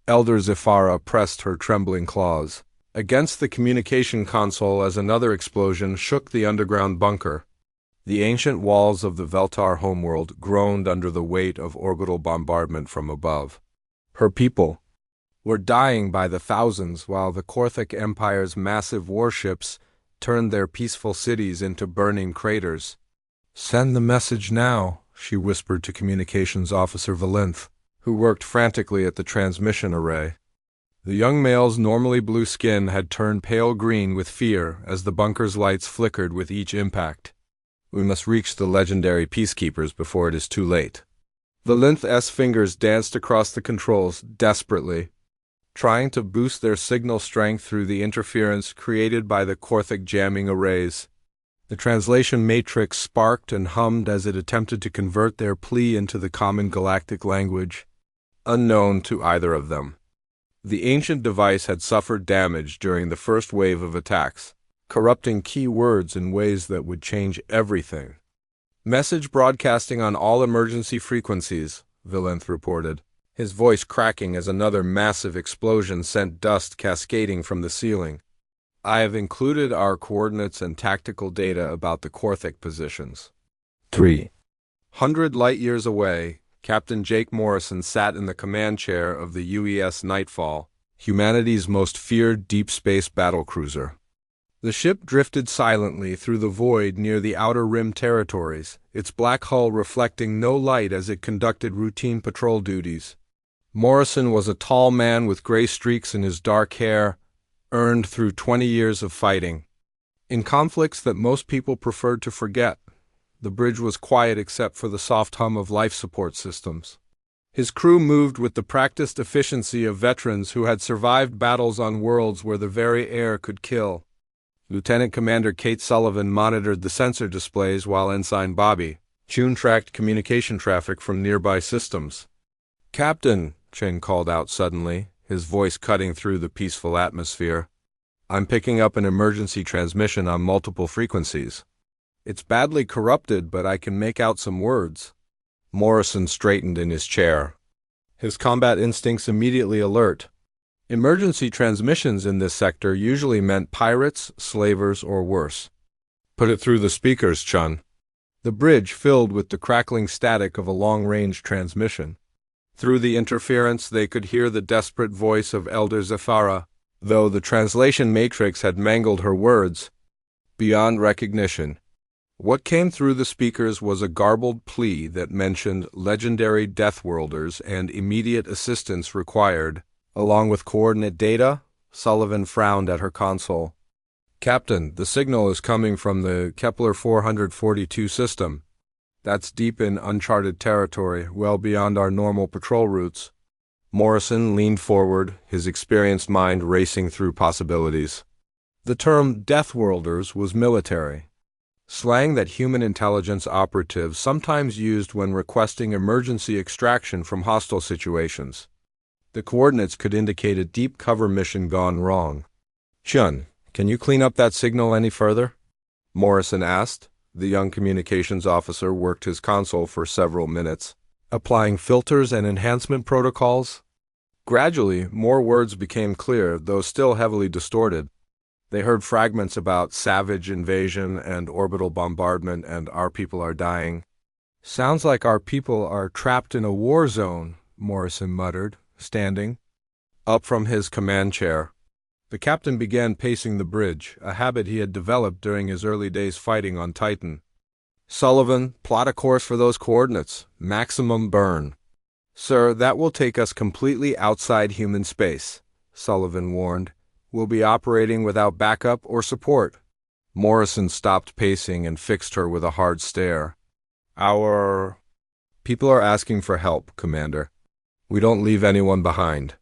Elder Zifara pressed her trembling claws against the communication console as another explosion shook the underground bunker. The ancient walls of the Veltar homeworld groaned under the weight of orbital bombardment from above. Her people were dying by the thousands while the Korthic Empire's massive warships turned their peaceful cities into burning craters. "Send the message now," she whispered to Communications Officer Valinth, who worked frantically at the transmission array. The young male's normally blue skin had turned pale green with fear as the bunker's lights flickered with each impact. "We must reach the legendary peacekeepers before it is too late." Valinth's fingers danced across the controls desperately, trying to boost their signal strength through the interference created by the Korthic jamming arrays. The translation matrix sparked and hummed as it attempted to convert their plea into the common galactic language, unknown to either of them. The ancient device had suffered damage during the first wave of attacks, corrupting key words in ways that would change everything. "Message broadcasting on all emergency frequencies," Valinth reported, his voice cracking as another massive explosion sent dust cascading from the ceiling. "I have included our coordinates and tactical data about the Korthic positions." 300 light-years away, Captain Jake Morrison sat in the command chair of the UES Nightfall, humanity's most feared deep space battlecruiser. The ship drifted silently through the void near the Outer Rim territories, its black hull reflecting no light as it conducted routine patrol duties. Morrison was a tall man with gray streaks in his dark hair, earned through 20 years of fighting in conflicts that most people preferred to forget. The bridge was quiet except for the soft hum of life support systems. His crew moved with the practiced efficiency of veterans who had survived battles on worlds where the very air could kill. Lieutenant Commander Kate Sullivan monitored the sensor displays while Ensign Bobby Chun tracked communication traffic from nearby systems. "Captain," Chen called out suddenly, his voice cutting through the peaceful atmosphere, "I'm picking up an emergency transmission on multiple frequencies. It's badly corrupted, but I can make out some words." Morrison straightened in his chair, his combat instincts immediately alert. Emergency transmissions in this sector usually meant pirates, slavers, or worse. "Put it through the speakers, Chun." The bridge filled with the crackling static of a long-range transmission. Through the interference they could hear the desperate voice of Elder Zifara, though the translation matrix had mangled her words beyond recognition. What came through the speakers was a garbled plea that mentioned legendary Deathworlders and immediate assistance required, along with coordinate data. Sullivan frowned at her console. "Captain, the signal is coming from the Kepler 442 system. That's deep in uncharted territory, well beyond our normal patrol routes." Morrison leaned forward, his experienced mind racing through possibilities. The term Deathworlders was military slang that human intelligence operatives sometimes used when requesting emergency extraction from hostile situations. The coordinates could indicate a deep cover mission gone wrong. "Chun, can you clean up that signal any further?" Morrison asked. The young communications officer worked his console for several minutes, applying filters and enhancement protocols. Gradually, more words became clear, though still heavily distorted. They heard fragments about savage invasion and orbital bombardment and "our people are dying." "Sounds like our people are trapped in a war zone," Morrison muttered, standing up from his command chair. The captain began pacing the bridge, a habit he had developed during his early days fighting on Titan. "Sullivan, plot a course for those coordinates. Maximum burn." "Sir, that will take us completely outside human space," Sullivan warned. "We'll be operating without backup or support." Morrison stopped pacing and fixed her with a hard stare. "Our people are asking for help, Commander. We don't leave anyone behind."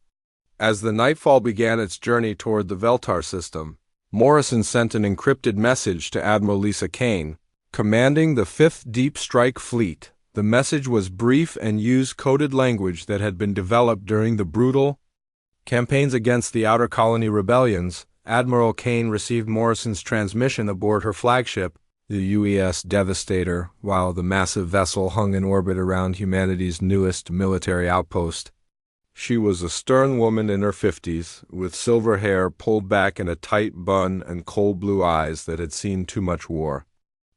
As the Nightfall began its journey toward the Veltar system, Morrison sent an encrypted message to Admiral Lisa Kane, commanding the 5th Deep Strike Fleet. The message was brief and used coded language that had been developed during the brutal campaigns against the Outer Colony rebellions. Admiral Kane received Morrison's transmission aboard her flagship, the UES Devastator, while the massive vessel hung in orbit around humanity's newest military outpost. She was a stern woman in her 50s, with silver hair pulled back in a tight bun and cold blue eyes that had seen too much war.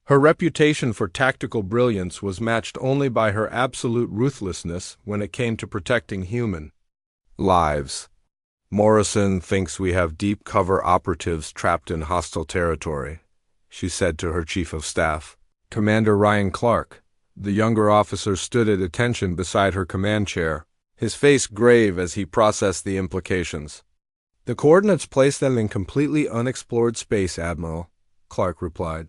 Her reputation for tactical brilliance was matched only by her absolute ruthlessness when it came to protecting human lives. "Morrison thinks we have deep cover operatives trapped in hostile territory," she said to her chief of staff, Commander Ryan Clark. The younger officer stood at attention beside her command chair, his face grave as he processed the implications. "The coordinates place them in completely unexplored space, Admiral," Clark replied.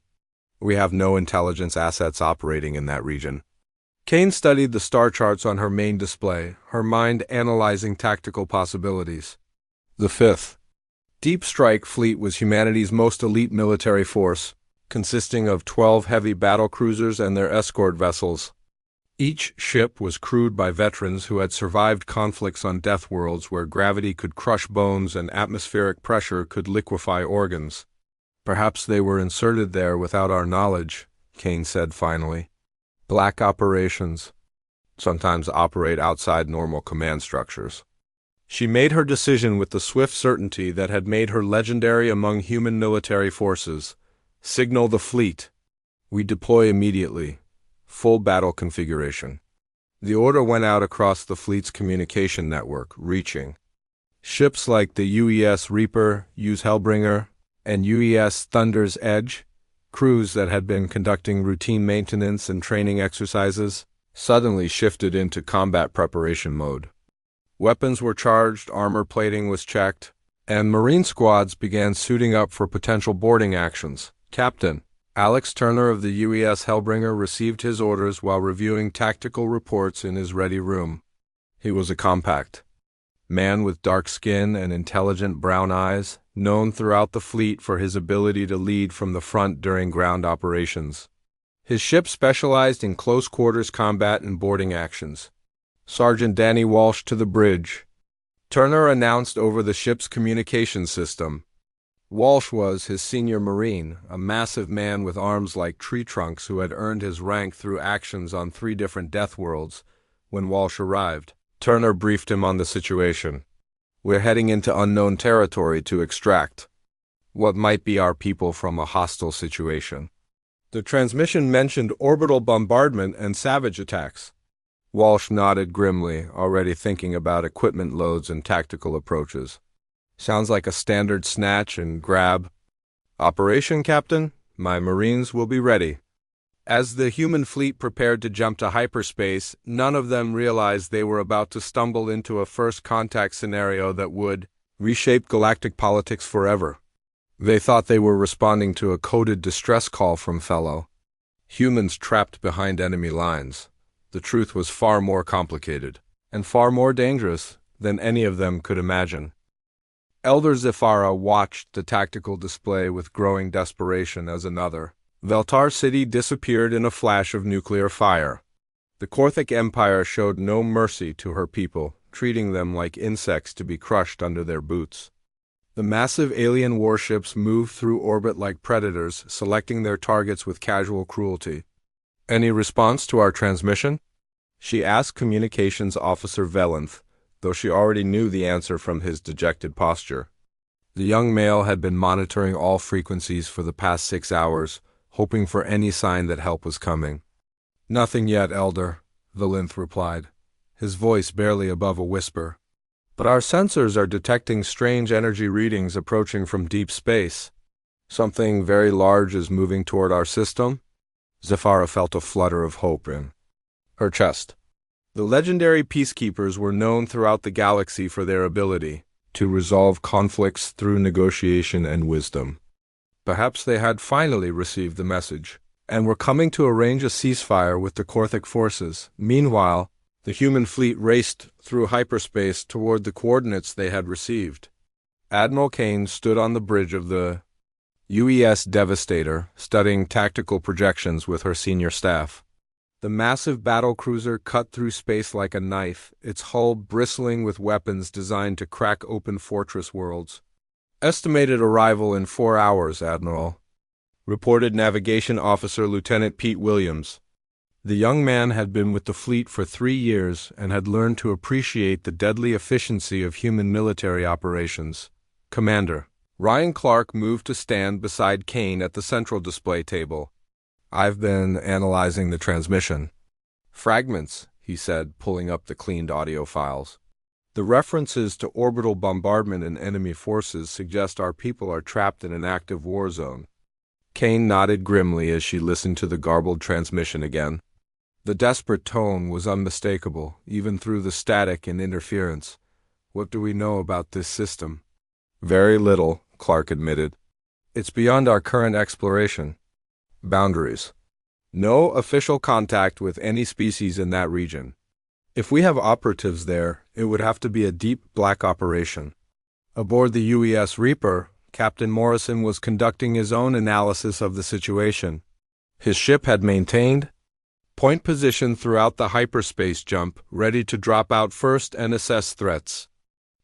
"We have no intelligence assets operating in that region." Kane studied the star charts on her main display, her mind analyzing tactical possibilities. The Fifth Deep Strike Fleet was humanity's most elite military force, consisting of 12 heavy battle cruisers and their escort vessels. Each ship was crewed by veterans who had survived conflicts on Deathworlds where gravity could crush bones and atmospheric pressure could liquefy organs. "Perhaps they were inserted there without our knowledge," Kane said finally. "Black operations sometimes operate outside normal command structures." She made her decision with the swift certainty that had made her legendary among human military forces. "Signal the fleet. We deploy immediately. Full battle configuration." The order went out across the fleet's communication network, reaching ships like the UES Reaper, UES Hellbringer, and UES Thunder's Edge. Crews that had been conducting routine maintenance and training exercises suddenly shifted into combat preparation mode. Weapons were charged, armor plating was checked, and Marine squads began suiting up for potential boarding actions. Captain Alex Turner of the UES Hellbringer received his orders while reviewing tactical reports in his ready room. He was a compact man with dark skin and intelligent brown eyes, known throughout the fleet for his ability to lead from the front during ground operations. His ship specialized in close-quarters combat and boarding actions. "Sergeant Danny Walsh to the bridge," Turner announced over the ship's communication system. Walsh was his senior Marine, a massive man with arms like tree trunks who had earned his rank through actions on 3 different Deathworlds. When Walsh arrived, Turner briefed him on the situation. "We're heading into unknown territory to extract what might be our people from a hostile situation." The transmission mentioned orbital bombardment and savage attacks. Walsh nodded grimly, already thinking about equipment loads and tactical approaches. "Sounds like a standard snatch and grab operation, Captain. My Marines will be ready." As the human fleet prepared to jump to hyperspace, none of them realized they were about to stumble into a first contact scenario that would reshape galactic politics forever. They thought they were responding to a coded distress call from fellow humans trapped behind enemy lines. The truth was far more complicated, and far more dangerous than any of them could imagine. Elder Zephyra watched the tactical display with growing desperation as another Veltar city disappeared in a flash of nuclear fire. The Korthic Empire showed no mercy to her people, treating them like insects to be crushed under their boots. The massive alien warships moved through orbit like predators, selecting their targets with casual cruelty. "Any response to our transmission?" she asked Communications Officer Velenth, though she already knew the answer from his dejected posture. The young male had been monitoring all frequencies for the past 6 hours, hoping for any sign that help was coming. "Nothing yet, Elder," Velenth replied, his voice barely above a whisper. "But our sensors are detecting strange energy readings approaching from deep space. Something very large is moving toward our system." Zephyra felt a flutter of hope in her chest. The legendary peacekeepers were known throughout the galaxy for their ability to resolve conflicts through negotiation and wisdom. Perhaps they had finally received the message, and were coming to arrange a ceasefire with the Korthic forces. Meanwhile, the human fleet raced through hyperspace toward the coordinates they had received. Admiral Kane stood on the bridge of the UES Devastator, studying tactical projections with her senior staff. The massive battlecruiser cut through space like a knife, its hull bristling with weapons designed to crack open fortress worlds. "Estimated arrival in 4 hours, Admiral," reported Navigation Officer Lieutenant Pete Williams. The young man had been with the fleet for 3 years and had learned to appreciate the deadly efficiency of human military operations. Commander. Ryan Clark moved to stand beside Kane at the central display table. I've been analyzing the transmission. Fragments, he said, pulling up the cleaned audio files. The references to orbital bombardment and enemy forces suggest our people are trapped in an active war zone. Kane nodded grimly as she listened to the garbled transmission again. The desperate tone was unmistakable, even through the static and interference. What do we know about this system? Very little, Clark admitted. It's beyond our current exploration. Boundaries. No official contact with any species in that region. If we have operatives there, it would have to be a deep black operation. Aboard the UES Reaper, Captain Morrison was conducting his own analysis of the situation. His ship had maintained point position throughout the hyperspace jump, ready to drop out first and assess threats.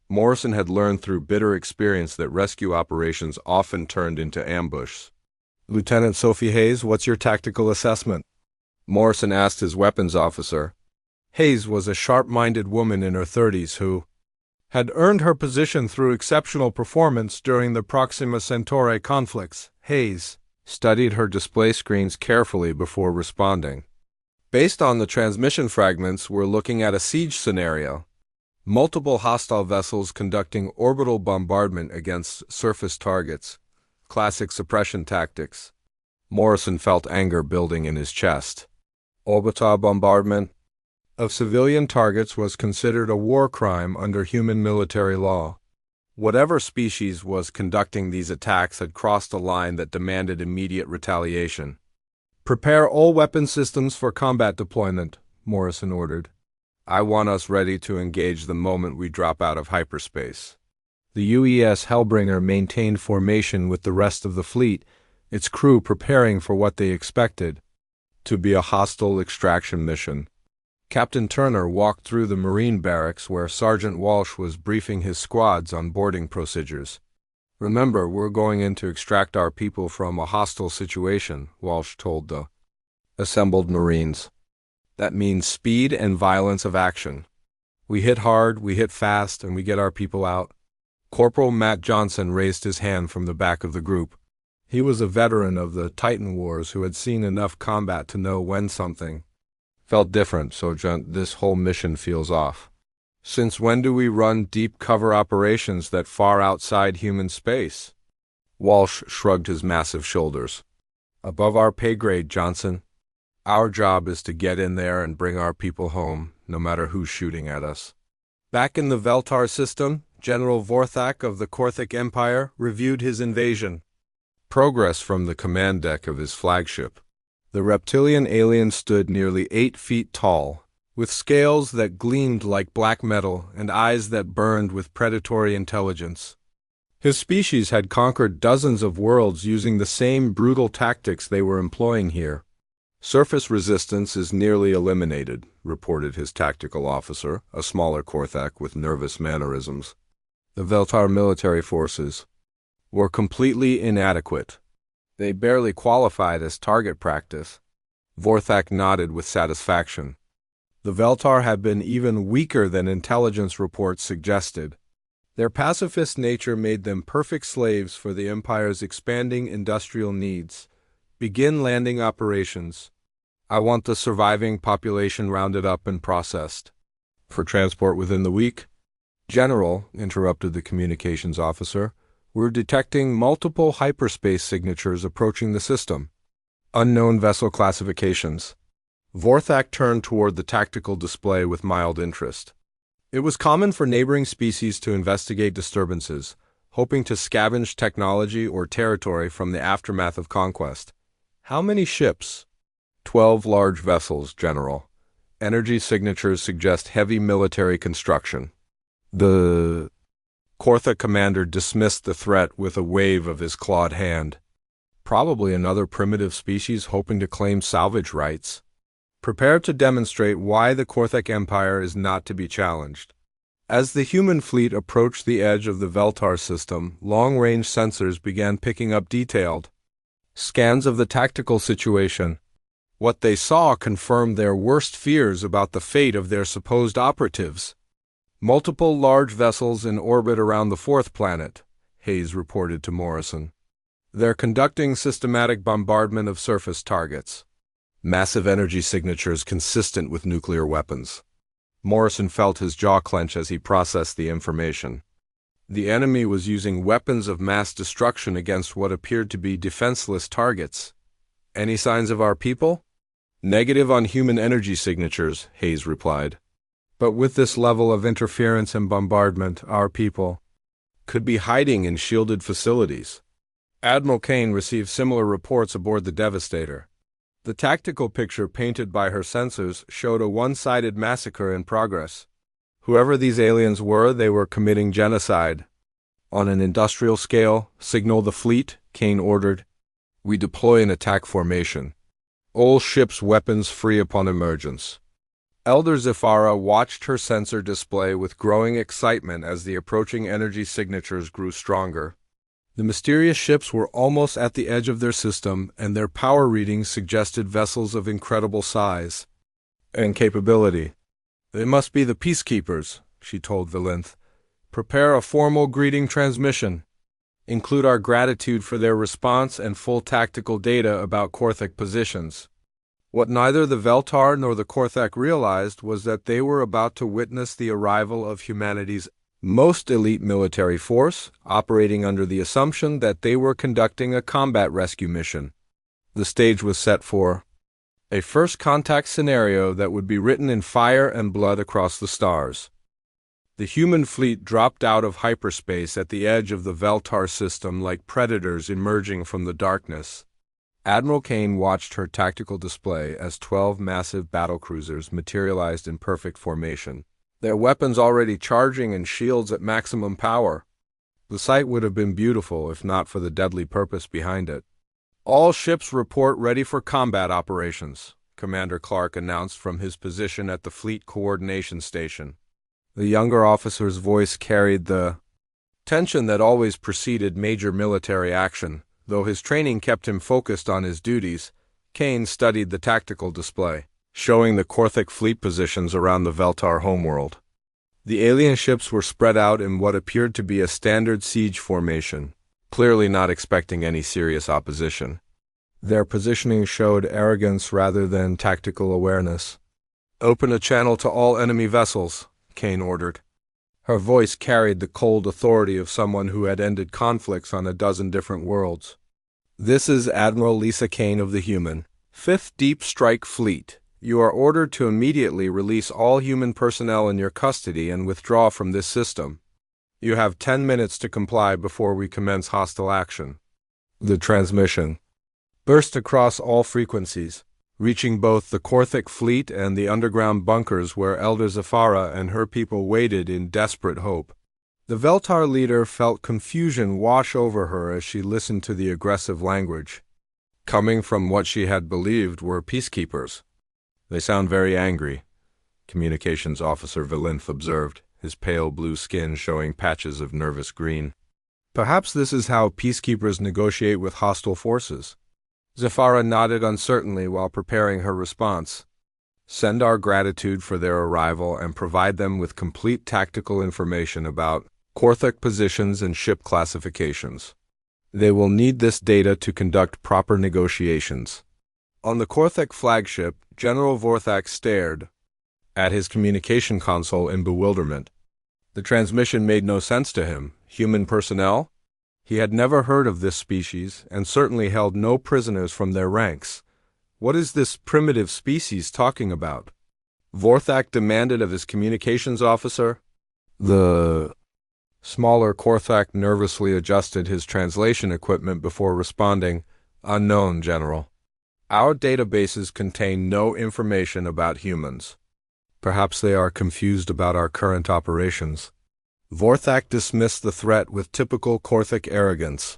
Morrison had learned through bitter experience that rescue operations often turned into ambush. Lieutenant Sophie Hayes, what's your tactical assessment? Morrison asked his weapons officer. Hayes was a sharp-minded woman in her 30s who had earned her position through exceptional performance during the Proxima Centauri conflicts. Hayes studied her display screens carefully before responding. Based on the transmission fragments, we're looking at a siege scenario. Multiple hostile vessels conducting orbital bombardment against surface targets. Classic suppression tactics. Morrison felt anger building in his chest. Orbital bombardment of civilian targets was considered a war crime under human military law. Whatever species was conducting these attacks had crossed a line that demanded immediate retaliation. Prepare all weapon systems for combat deployment, Morrison ordered. I want us ready to engage the moment we drop out of hyperspace. The UES Hellbringer maintained formation with the rest of the fleet, its crew preparing for what they expected to be a hostile extraction mission. Captain Turner walked through the Marine barracks where Sergeant Walsh was briefing his squads on boarding procedures. Remember, we're going in to extract our people from a hostile situation, Walsh told the assembled Marines. That means speed and violence of action. We hit hard, we hit fast, and we get our people out. Corporal Matt Johnson raised his hand from the back of the group. He was a veteran of the Titan Wars who had seen enough combat to know when something felt different, so this whole mission feels off. Since when do we run deep cover operations that far outside human space? Walsh shrugged his massive shoulders. Above our pay grade, Johnson. Our job is to get in there and bring our people home, no matter who's shooting at us. Back in the Veltar system, General Vorthak of the Korthic Empire reviewed his invasion progress from the command deck of his flagship. The reptilian alien stood nearly 8 feet tall, with scales that gleamed like black metal and eyes that burned with predatory intelligence. His species had conquered dozens of worlds using the same brutal tactics they were employing here. Surface resistance is nearly eliminated, reported his tactical officer, a smaller Korthak with nervous mannerisms. The Veltar military forces were completely inadequate. They barely qualified as target practice. Vorthak nodded with satisfaction. The Veltar had been even weaker than intelligence reports suggested. Their pacifist nature made them perfect slaves for the Empire's expanding industrial needs. Begin landing operations. I want the surviving population rounded up and processed. For transport within the week? General, interrupted the communications officer, we're detecting multiple hyperspace signatures approaching the system. Unknown vessel classifications. Vorthak turned toward the tactical display with mild interest. It was common for neighboring species to investigate disturbances, hoping to scavenge technology or territory from the aftermath of conquest. How many ships? 12 large vessels, General. Energy signatures suggest heavy military construction. The Kortha commander dismissed the threat with a wave of his clawed hand. Probably another primitive species hoping to claim salvage rights. Prepare to demonstrate why the Korthak Empire is not to be challenged. As the human fleet approached the edge of the Veltar system, long-range sensors began picking up detailed scans of the tactical situation. What they saw confirmed their worst fears about the fate of their supposed operatives. Multiple large vessels in orbit around the fourth planet, Hayes reported to Morrison. They're conducting systematic bombardment of surface targets. Massive energy signatures consistent with nuclear weapons. Morrison felt his jaw clench as he processed the information. The enemy was using weapons of mass destruction against what appeared to be defenseless targets. Any signs of our people? Negative on human energy signatures, Hayes replied. But with this level of interference and bombardment, our people could be hiding in shielded facilities. Admiral Kane received similar reports aboard the Devastator. The tactical picture painted by her sensors showed a one-sided massacre in progress. Whoever these aliens were, they were committing genocide. On an industrial scale, signal the fleet, Kane ordered. We deploy an attack formation. All ships' weapons free upon emergence. Elder Zafara watched her sensor display with growing excitement as the approaching energy signatures grew stronger. The mysterious ships were almost at the edge of their system, and their power readings suggested vessels of incredible size and capability. They must be the peacekeepers, she told Valinth. Prepare a formal greeting transmission. Include our gratitude for their response and full tactical data about Korthak positions. What neither the Veltar nor the Korthak realized was that they were about to witness the arrival of humanity's most elite military force, operating under the assumption that they were conducting a combat rescue mission. The stage was set for a first contact scenario that would be written in fire and blood across the stars. The human fleet dropped out of hyperspace at the edge of the Veltar system like predators emerging from the darkness. Admiral Kane watched her tactical display as 12 massive battlecruisers materialized in perfect formation, their weapons already charging and shields at maximum power. The sight would have been beautiful if not for the deadly purpose behind it. All ships report ready for combat operations, Commander Clark announced from his position at the Fleet Coordination Station. The younger officer's voice carried the tension that always preceded major military action. Though his training kept him focused on his duties, Kane studied the tactical display, showing the Korthak fleet positions around the Veltar homeworld. The alien ships were spread out in what appeared to be a standard siege formation, clearly not expecting any serious opposition. Their positioning showed arrogance rather than tactical awareness. Open a channel to all enemy vessels, Kane ordered. Her voice carried the cold authority of someone who had ended conflicts on a dozen different worlds. This is Admiral Lisa Kane of the Human, 5th Deep Strike Fleet. You are ordered to immediately release all human personnel in your custody and withdraw from this system. You have 10 minutes to comply before we commence hostile action. The transmission burst across all frequencies, reaching both the Korthak fleet and the underground bunkers where Elder Zafara and her people waited in desperate hope. The Veltar leader felt confusion wash over her as she listened to the aggressive language, coming from what she had believed were peacekeepers. They sound very angry, Communications Officer Valinth observed, his pale blue skin showing patches of nervous green. Perhaps this is how peacekeepers negotiate with hostile forces. Zafara nodded uncertainly while preparing her response. Send our gratitude for their arrival and provide them with complete tactical information about Korthak positions and ship classifications. They will need this data to conduct proper negotiations. On the Korthak flagship, General Vorthak stared at his communication console in bewilderment. The transmission made no sense to him. Human personnel? He had never heard of this species, and certainly held no prisoners from their ranks. What is this primitive species talking about? Vorthak demanded of his communications officer. The smaller Korthak nervously adjusted his translation equipment before responding, "Unknown, General. Our databases contain no information about humans. Perhaps they are confused about our current operations." Vorthak dismissed the threat with typical Korthak arrogance.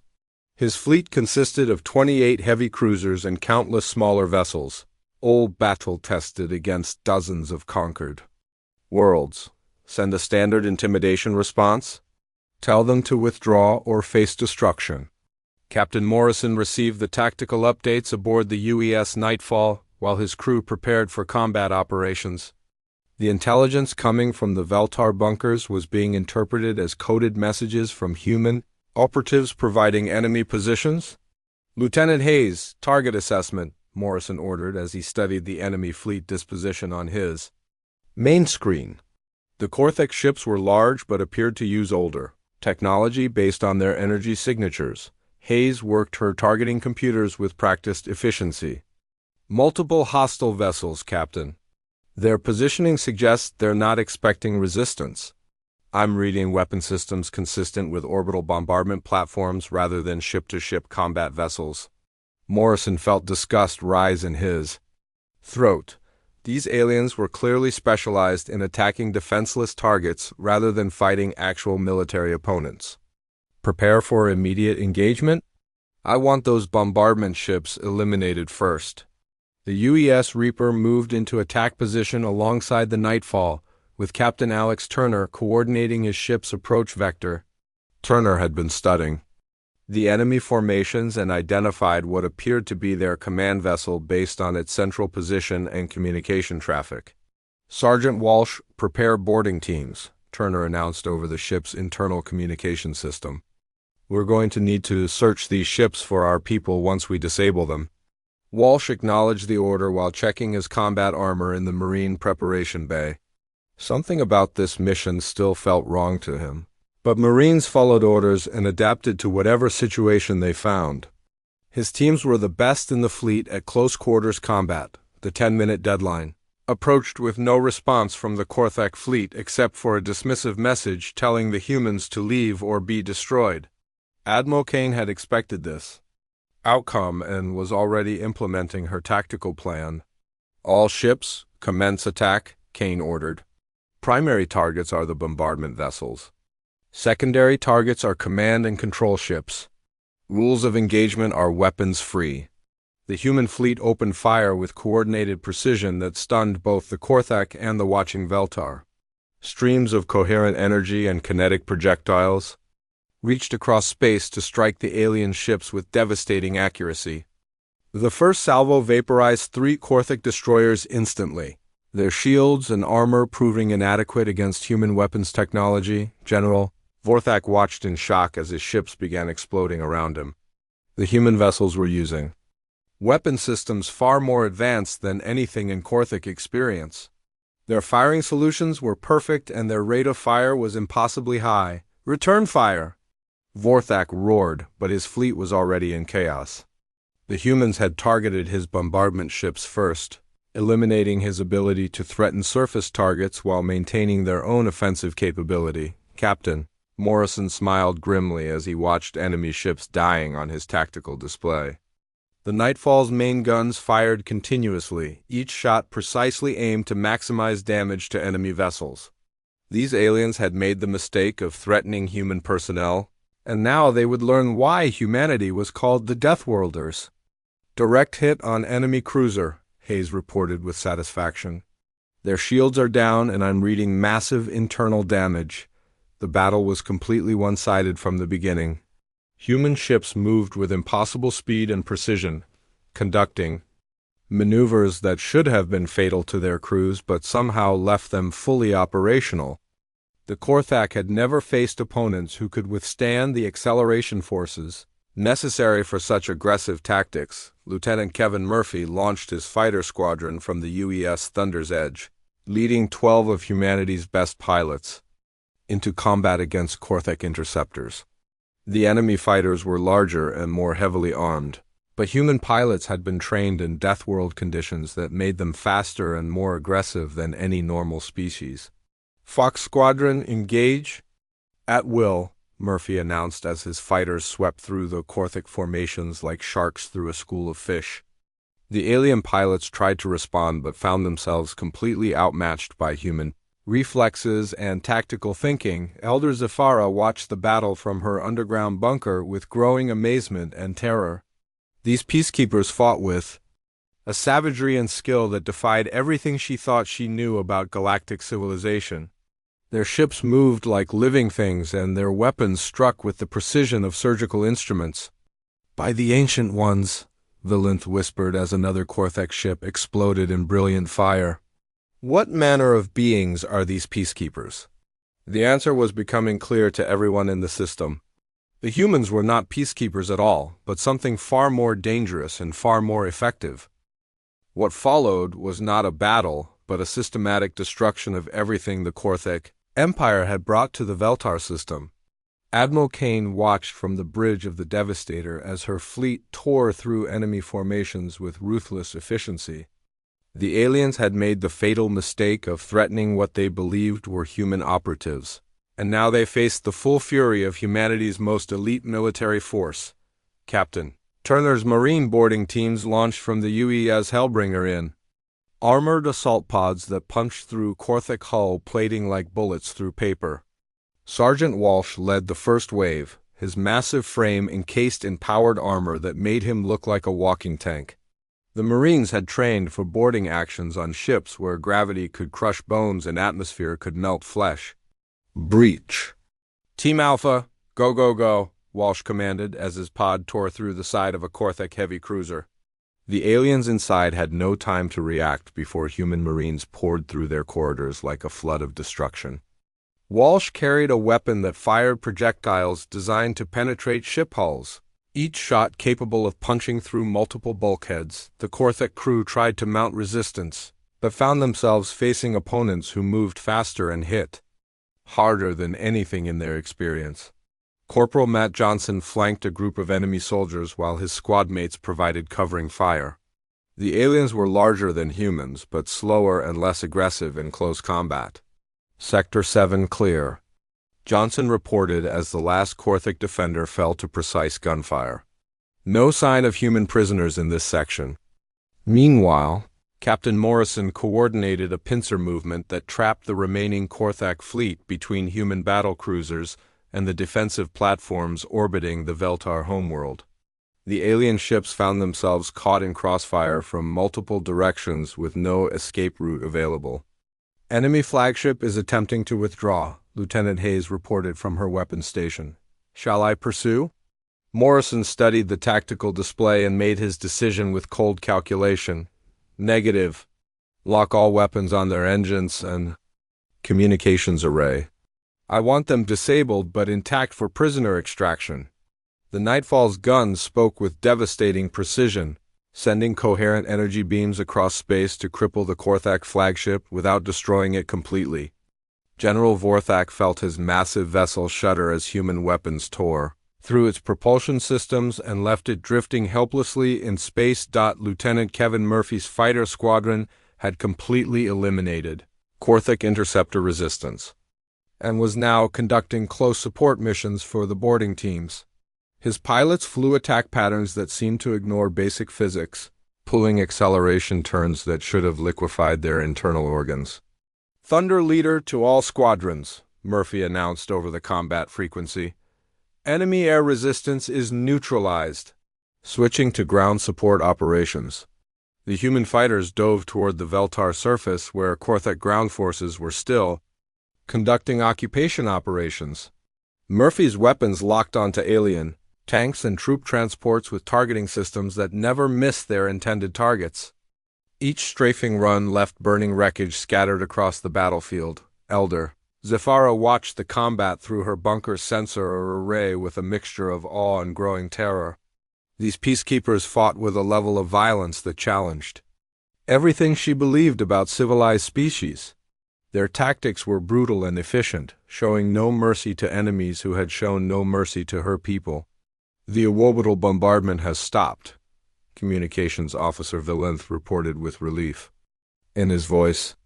His fleet consisted of 28 heavy cruisers and countless smaller vessels, all battle-tested against dozens of conquered worlds. Send a standard intimidation response? Tell them to withdraw or face destruction. Captain Morrison received the tactical updates aboard the UES Nightfall, while his crew prepared for combat operations. The intelligence coming from the Veltar bunkers was being interpreted as coded messages from human operatives providing enemy positions. "Lieutenant Hayes, target assessment," Morrison ordered as he studied the enemy fleet disposition on his main screen. The Korthek ships were large but appeared to use older technology based on their energy signatures. Hayes worked her targeting computers with practiced efficiency. "Multiple hostile vessels, Captain. Their positioning suggests they're not expecting resistance. I'm reading weapon systems consistent with orbital bombardment platforms rather than ship-to-ship combat vessels." Morrison felt disgust rise in his throat. These aliens were clearly specialized in attacking defenseless targets rather than fighting actual military opponents. "Prepare for immediate engagement? I want those bombardment ships eliminated first." The UES Reaper moved into attack position alongside the Nightfall, with Captain Alex Turner coordinating his ship's approach vector. Turner had been studying the enemy formations and identified what appeared to be their command vessel based on its central position and communication traffic. "Sergeant Walsh, prepare boarding teams," Turner announced over the ship's internal communication system. "We're going to need to search these ships for our people once we disable them." Walsh acknowledged the order while checking his combat armor in the Marine preparation bay. Something about this mission still felt wrong to him. But Marines followed orders and adapted to whatever situation they found. His teams were the best in the fleet at close-quarters combat, the 10-minute deadline, approached with no response from the Korthek fleet except for a dismissive message telling the humans to leave or be destroyed. Admiral Kane had expected this outcome and was already implementing her tactical plan. "All ships, commence attack," Kane ordered. "Primary targets are the bombardment vessels. Secondary targets are command and control ships. Rules of engagement are weapons-free." The human fleet opened fire with coordinated precision that stunned both the Korthek and the watching Veltar. Streams of coherent energy and kinetic projectiles reached across space to strike the alien ships with devastating accuracy. The first salvo vaporized 3 Korthek destroyers instantly, their shields and armor proving inadequate against human weapons technology. General Vorthak watched in shock as his ships began exploding around him. The human vessels were using weapon systems far more advanced than anything in Korthek experience. Their firing solutions were perfect and their rate of fire was impossibly high. "Return fire!" Vorthak roared, but his fleet was already in chaos. The humans had targeted his bombardment ships first, eliminating his ability to threaten surface targets while maintaining their own offensive capability. "Captain," Morrison smiled grimly as he watched enemy ships dying on his tactical display. The Nightfall's main guns fired continuously, each shot precisely aimed to maximize damage to enemy vessels. These aliens had made the mistake of threatening human personnel, and now they would learn why humanity was called the Deathworlders. "Direct hit on enemy cruiser," Hayes reported with satisfaction. "Their shields are down and I'm reading massive internal damage." The battle was completely one-sided from the beginning. Human ships moved with impossible speed and precision, conducting maneuvers that should have been fatal to their crews but somehow left them fully operational. The Korthak had never faced opponents who could withstand the acceleration forces necessary for such aggressive tactics. Lieutenant Kevin Murphy launched his fighter squadron from the UES Thunder's Edge, leading 12 of humanity's best pilots into combat against Korthek interceptors. The enemy fighters were larger and more heavily armed, but human pilots had been trained in Deathworld conditions that made them faster and more aggressive than any normal species. "Fox Squadron, engage!" "At will," Murphy announced as his fighters swept through the Korthek formations like sharks through a school of fish. The alien pilots tried to respond but found themselves completely outmatched by human reflexes and tactical thinking. Elder Zafara watched the battle from her underground bunker with growing amazement and terror. These peacekeepers fought with a savagery and skill that defied everything she thought she knew about galactic civilization. Their ships moved like living things and their weapons struck with the precision of surgical instruments. "By the Ancient Ones," Valinth whispered as another Korthek ship exploded in brilliant fire. What manner of beings are these peacekeepers? The answer was becoming clear to everyone in the system. The humans were not peacekeepers at all, but something far more dangerous and far more effective. What followed was not a battle, but a systematic destruction of everything the Korthek Empire had brought to the Veltar system. Admiral Kane watched from the bridge of the Devastator as her fleet tore through enemy formations with ruthless efficiency. The aliens had made the fatal mistake of threatening what they believed were human operatives, and now they faced the full fury of humanity's most elite military force. Captain Turner's Marine boarding teams launched from the UES Hellbringer in armored assault pods that punched through Korthek hull plating like bullets through paper. Sergeant Walsh led the first wave, his massive frame encased in powered armor that made him look like a walking tank. The Marines had trained for boarding actions on ships where gravity could crush bones and atmosphere could melt flesh. Breach. Team Alpha, go, go, go, Walsh commanded as his pod tore through the side of a Korthek heavy cruiser. The aliens inside had no time to react before human Marines poured through their corridors like a flood of destruction. Walsh carried a weapon that fired projectiles designed to penetrate ship hulls, each shot capable of punching through multiple bulkheads. The Korthek crew tried to mount resistance, but found themselves facing opponents who moved faster and hit harder than anything in their experience. Corporal Matt Johnson flanked a group of enemy soldiers while his squad mates provided covering fire. The aliens were larger than humans, but slower and less aggressive in close combat. Sector 7 clear, Johnson reported as the last Korthek defender fell to precise gunfire. No sign of human prisoners in this section. Meanwhile, Captain Morrison coordinated a pincer movement that trapped the remaining Korthek fleet between human battle cruisers and the defensive platforms orbiting the Veltar homeworld. The alien ships found themselves caught in crossfire from multiple directions with no escape route available. Enemy flagship is attempting to withdraw, Lieutenant Hayes reported from her weapons station. Shall I pursue? Morrison studied the tactical display and made his decision with cold calculation. Negative. Lock all weapons on their engines and communications array. I want them disabled but intact for prisoner extraction. The Nightfall's guns spoke with devastating precision, sending coherent energy beams across space to cripple the Korthek flagship without destroying it completely. General Vorthak felt his massive vessel shudder as human weapons tore through its propulsion systems and left it drifting helplessly in space. Lieutenant Kevin Murphy's fighter squadron had completely eliminated Korthek interceptor resistance and was now conducting close support missions for the boarding teams. His pilots flew attack patterns that seemed to ignore basic physics, pulling acceleration turns that should have liquefied their internal organs. Thunder Leader to all squadrons, Murphy announced over the combat frequency. Enemy air resistance is neutralized. Switching to ground support operations. The human fighters dove toward the Veltar surface where Korthek ground forces were still conducting occupation operations. Murphy's weapons locked onto alien tanks and troop transports with targeting systems that never missed their intended targets. Each strafing run left burning wreckage scattered across the battlefield. Elder Zephyra watched the combat through her bunker sensor array with a mixture of awe and growing terror. These peacekeepers fought with a level of violence that challenged everything she believed about civilized species. Their tactics were brutal and efficient, showing no mercy to enemies who had shown no mercy to her people. The orbital bombardment has stopped, Communications Officer Valinth reported with relief. In his voice,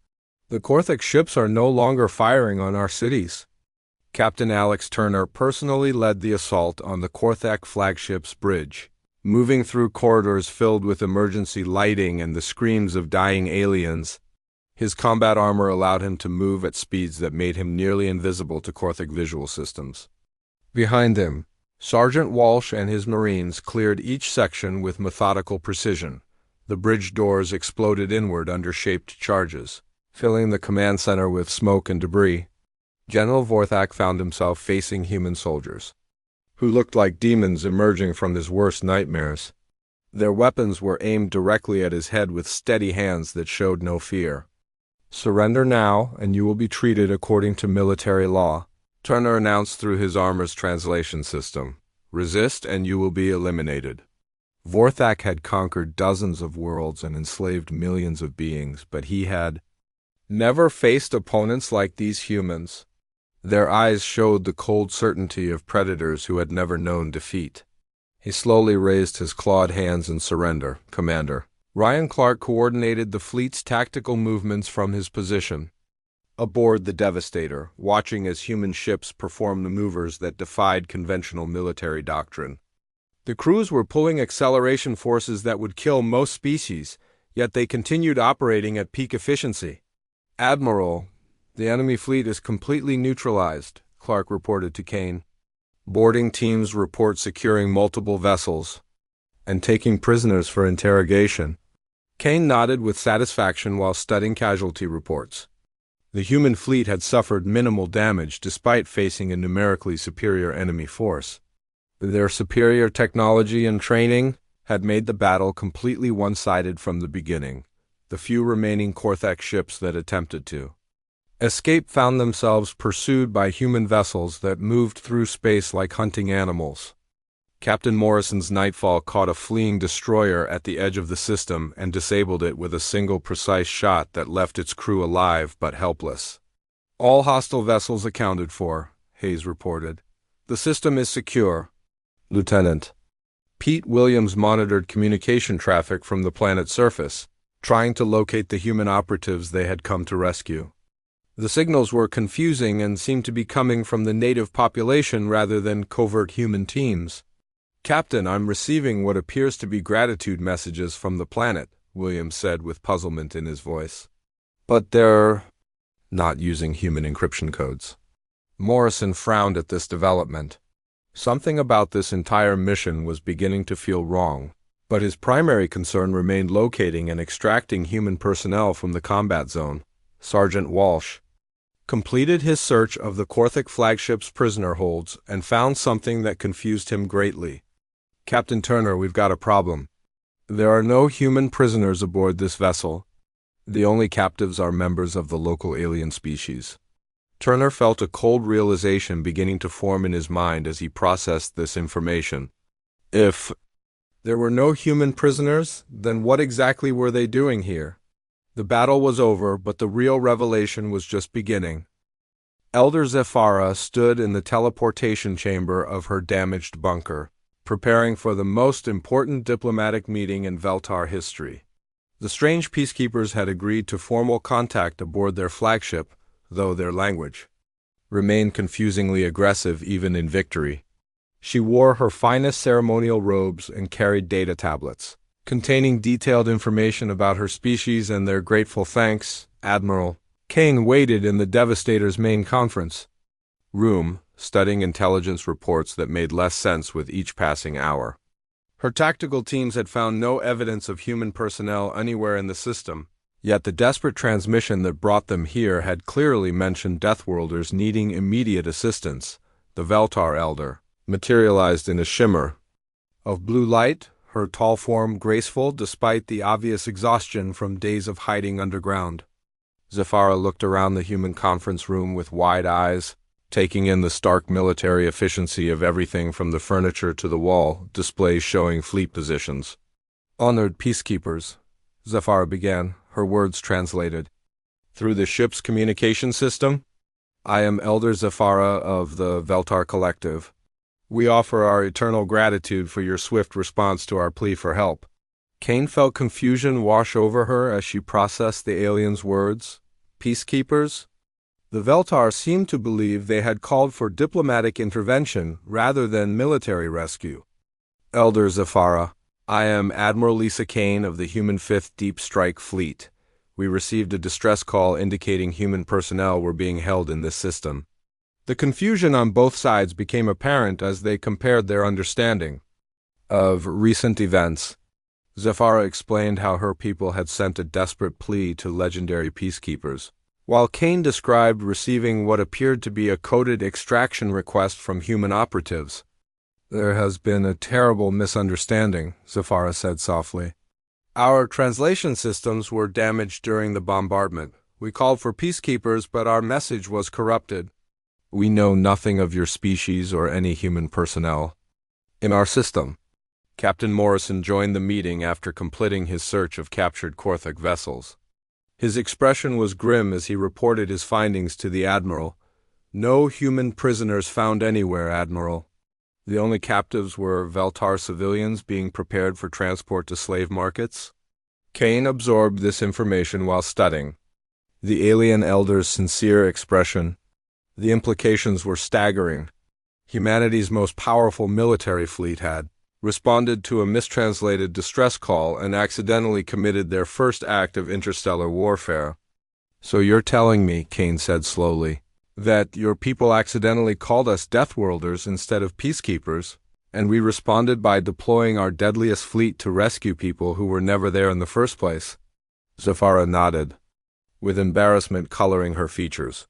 the Korthek ships are no longer firing on our cities. Captain Alex Turner personally led the assault on the Korthek flagship's bridge, moving through corridors filled with emergency lighting and the screams of dying aliens. His combat armor allowed him to move at speeds that made him nearly invisible to Korthek visual systems. Behind him, Sergeant Walsh and his Marines cleared each section with methodical precision. The bridge doors exploded inward under shaped charges, filling the command center with smoke and debris. General Vorthak found himself facing human soldiers, who looked like demons emerging from his worst nightmares. Their weapons were aimed directly at his head with steady hands that showed no fear. "Surrender now, and you will be treated according to military law," Turner announced through his armor's translation system. "Resist, and you will be eliminated." Vorthak had conquered dozens of worlds and enslaved millions of beings, but he had never faced opponents like these humans. Their eyes showed the cold certainty of predators who had never known defeat. He slowly raised his clawed hands in surrender. "Commander." Ryan Clark coordinated the fleet's tactical movements from his position aboard the Devastator, watching as human ships performed maneuvers that defied conventional military doctrine. The crews were pulling acceleration forces that would kill most species, yet they continued operating at peak efficiency. "Admiral, the enemy fleet is completely neutralized," Clark reported to Kane. "Boarding teams report securing multiple vessels and taking prisoners for interrogation." Kane nodded with satisfaction while studying casualty reports. The human fleet had suffered minimal damage despite facing a numerically superior enemy force. Their superior technology and training had made the battle completely one-sided from the beginning. The few remaining Korthak ships that attempted to escape found themselves pursued by human vessels that moved through space like hunting animals. Captain Morrison's Nightfall caught a fleeing destroyer at the edge of the system and disabled it with a single precise shot that left its crew alive but helpless. "All hostile vessels accounted for," Hayes reported. "The system is secure." Lieutenant Pete Williams monitored communication traffic from the planet's surface, trying to locate the human operatives they had come to rescue. The signals were confusing and seemed to be coming from the native population rather than covert human teams. "Captain, I'm receiving what appears to be gratitude messages from the planet," Williams said with puzzlement in his voice. "But they're not using human encryption codes." Morrison frowned at this development. Something about this entire mission was beginning to feel wrong, but his primary concern remained locating and extracting human personnel from the combat zone. Sergeant Walsh completed his search of the Korthak flagship's prisoner holds and found something that confused him greatly. "Captain Turner, we've got a problem. There are no human prisoners aboard this vessel. The only captives are members of the local alien species." Turner felt a cold realization beginning to form in his mind as he processed this information. If there were no human prisoners, then what exactly were they doing here? The battle was over, but the real revelation was just beginning. Elder Zephyra stood in the teleportation chamber of her damaged bunker, preparing for the most important diplomatic meeting in Veltar history. The strange peacekeepers had agreed to formal contact aboard their flagship, though their language remained confusingly aggressive even in victory. She wore her finest ceremonial robes and carried data tablets containing detailed information about her species and their grateful thanks. Admiral Kane waited in the Devastator's main conference room, studying intelligence reports that made less sense with each passing hour. Her tactical teams had found no evidence of human personnel anywhere in the system, yet the desperate transmission that brought them here had clearly mentioned Deathworlders needing immediate assistance. The Veltar Elder materialized in a shimmer of blue light, her tall form graceful despite the obvious exhaustion from days of hiding underground. Zephyra looked around the human conference room with wide eyes, taking in the stark military efficiency of everything from the furniture to the wall displays showing fleet positions. "Honored peacekeepers," Zephyra began, her words translated through the ship's communication system. "I am Elder Zephyra of the Veltar Collective. We offer our eternal gratitude for your swift response to our plea for help." Kane felt confusion wash over her as she processed the alien's words. Peacekeepers? The Veltar seemed to believe they had called for diplomatic intervention rather than military rescue. "Elder Zephyra, I am Admiral Lisa Kane of the Human Fifth Deep Strike Fleet. We received a distress call indicating human personnel were being held in this system." The confusion on both sides became apparent as they compared their understanding of recent events. Zephyra explained how her people had sent a desperate plea to legendary peacekeepers, while Kane described receiving what appeared to be a coded extraction request from human operatives. There has been a terrible misunderstanding, Zafara said softly. Our translation systems were damaged during the bombardment. We called for peacekeepers, but our message was corrupted. We know nothing of your species or any human personnel in our system. Captain Morrison joined the meeting after completing his search of captured Korthik vessels. His expression was grim as he reported his findings to the Admiral. No human prisoners found anywhere, Admiral. The only captives were Veltar civilians being prepared for transport to slave markets. Kane absorbed this information while studying. The alien elder's sincere expression. The implications were staggering. Humanity's most powerful military fleet had responded to a mistranslated distress call and accidentally committed their first act of interstellar warfare. So you're telling me, Kane said slowly, that your people accidentally called us Deathworlders instead of peacekeepers, and we responded by deploying our deadliest fleet to rescue people who were never there in the first place? Zafara nodded, with embarrassment coloring her features.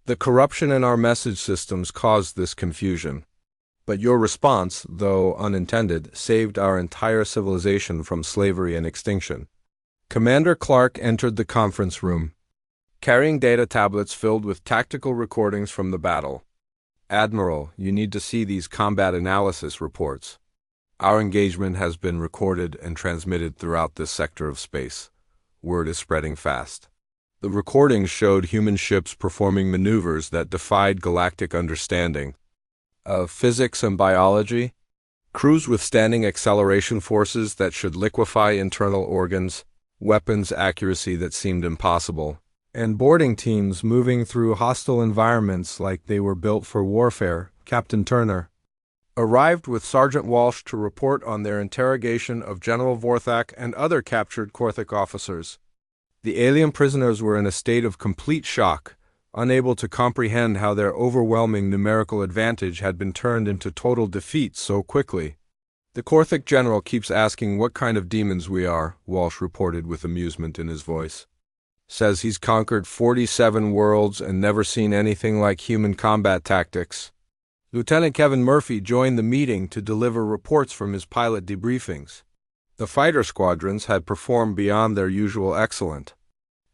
The corruption in our message systems caused this confusion. But your response, though unintended, saved our entire civilization from slavery and extinction. Commander Clark entered the conference room, carrying data tablets filled with tactical recordings from the battle. Admiral, you need to see these combat analysis reports. Our engagement has been recorded and transmitted throughout this sector of space. Word is spreading fast. The recordings showed human ships performing maneuvers that defied galactic understanding of physics and biology, crews withstanding acceleration forces that should liquefy internal organs, weapons accuracy that seemed impossible, and boarding teams moving through hostile environments like they were built for warfare. Captain Turner arrived with Sergeant Walsh to report on their interrogation of General Vorthak and other captured Korthik officers. The alien prisoners were in a state of complete shock, unable to comprehend how their overwhelming numerical advantage had been turned into total defeat so quickly. The Korthik general keeps asking what kind of demons we are, Walsh reported with amusement in his voice. Says he's conquered 47 worlds and never seen anything like human combat tactics. Lieutenant Kevin Murphy joined the meeting to deliver reports from his pilot debriefings. The fighter squadrons had performed beyond their usual excellent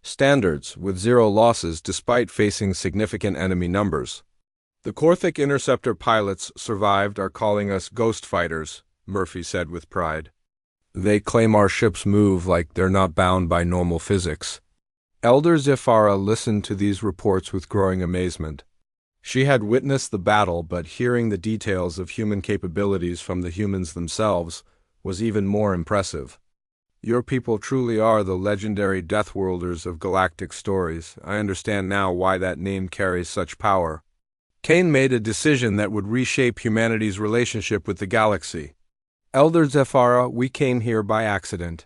standards, with 0 losses despite facing significant enemy numbers. The Korthik interceptor pilots survived are calling us ghost fighters, Murphy said with pride. They claim our ships move like they're not bound by normal physics. Elder Zafara listened to these reports with growing amazement. She had witnessed the battle, but hearing the details of human capabilities from the humans themselves was even more impressive. Your people truly are the legendary Deathworlders of Galactic Stories. I understand now why that name carries such power. Kane made a decision that would reshape humanity's relationship with the galaxy. Elder Zafara, we came here by accident.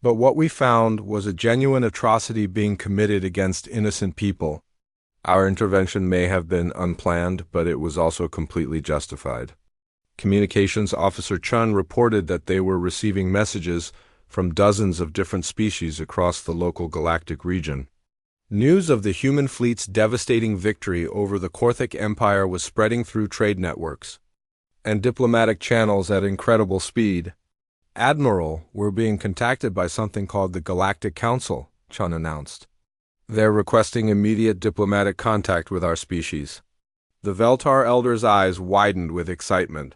But what we found was a genuine atrocity being committed against innocent people. Our intervention may have been unplanned, but it was also completely justified. Communications Officer Chun reported that they were receiving messages from dozens of different species across the local galactic region. News of the human fleet's devastating victory over the Korthik Empire was spreading through trade networks and diplomatic channels at incredible speed. Admiral, we're being contacted by something called the Galactic Council, Chun announced. They're requesting immediate diplomatic contact with our species. The Veltar Elder's eyes widened with excitement.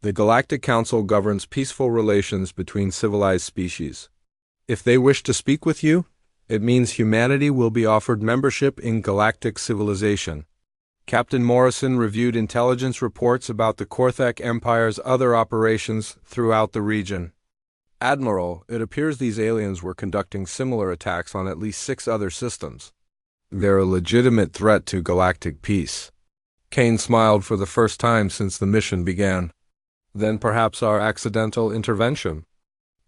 The Galactic Council governs peaceful relations between civilized species. If they wish to speak with you, it means humanity will be offered membership in galactic civilization. Captain Morrison reviewed intelligence reports about the Korthik Empire's other operations throughout the region. Admiral, it appears these aliens were conducting similar attacks on at least 6 other systems. They're a legitimate threat to galactic peace. Kane smiled for the first time since the mission began. Then perhaps our accidental intervention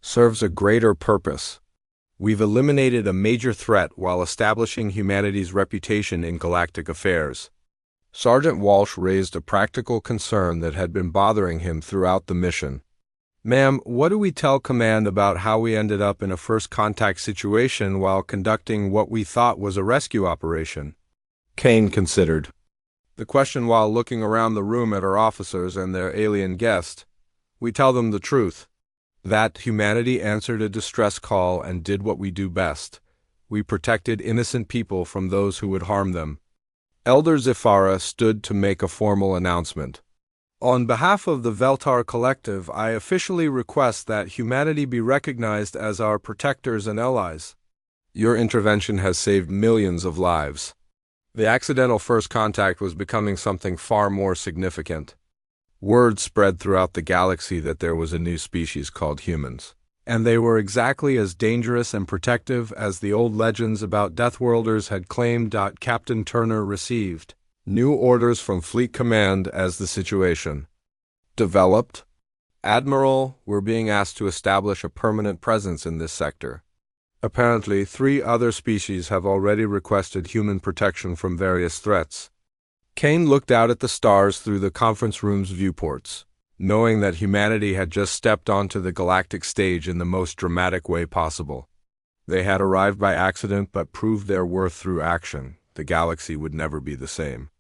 serves a greater purpose. We've eliminated a major threat while establishing humanity's reputation in galactic affairs. Sergeant Walsh raised a practical concern that had been bothering him throughout the mission. Ma'am, what do we tell command about how we ended up in a first contact situation while conducting what we thought was a rescue operation? Kane considered. The question while looking around the room at our officers and their alien guest. We tell them the truth. That humanity answered a distress call and did what we do best. We protected innocent people from those who would harm them. Elder Zifara stood to make a formal announcement. On behalf of the Veltar Collective, I officially request that humanity be recognized as our protectors and allies. Your intervention has saved millions of lives. The accidental first contact was becoming something far more significant. Word spread throughout the galaxy that there was a new species called humans, and they were exactly as dangerous and protective as the old legends about Deathworlders had claimed. Captain Turner received new orders from Fleet Command as the situation developed. Admiral, we're being asked to establish a permanent presence in this sector. Apparently, 3 other species have already requested human protection from various threats. Kane looked out at the stars through the conference room's viewports, knowing that humanity had just stepped onto the galactic stage in the most dramatic way possible. They had arrived by accident but proved their worth through action. The galaxy would never be the same.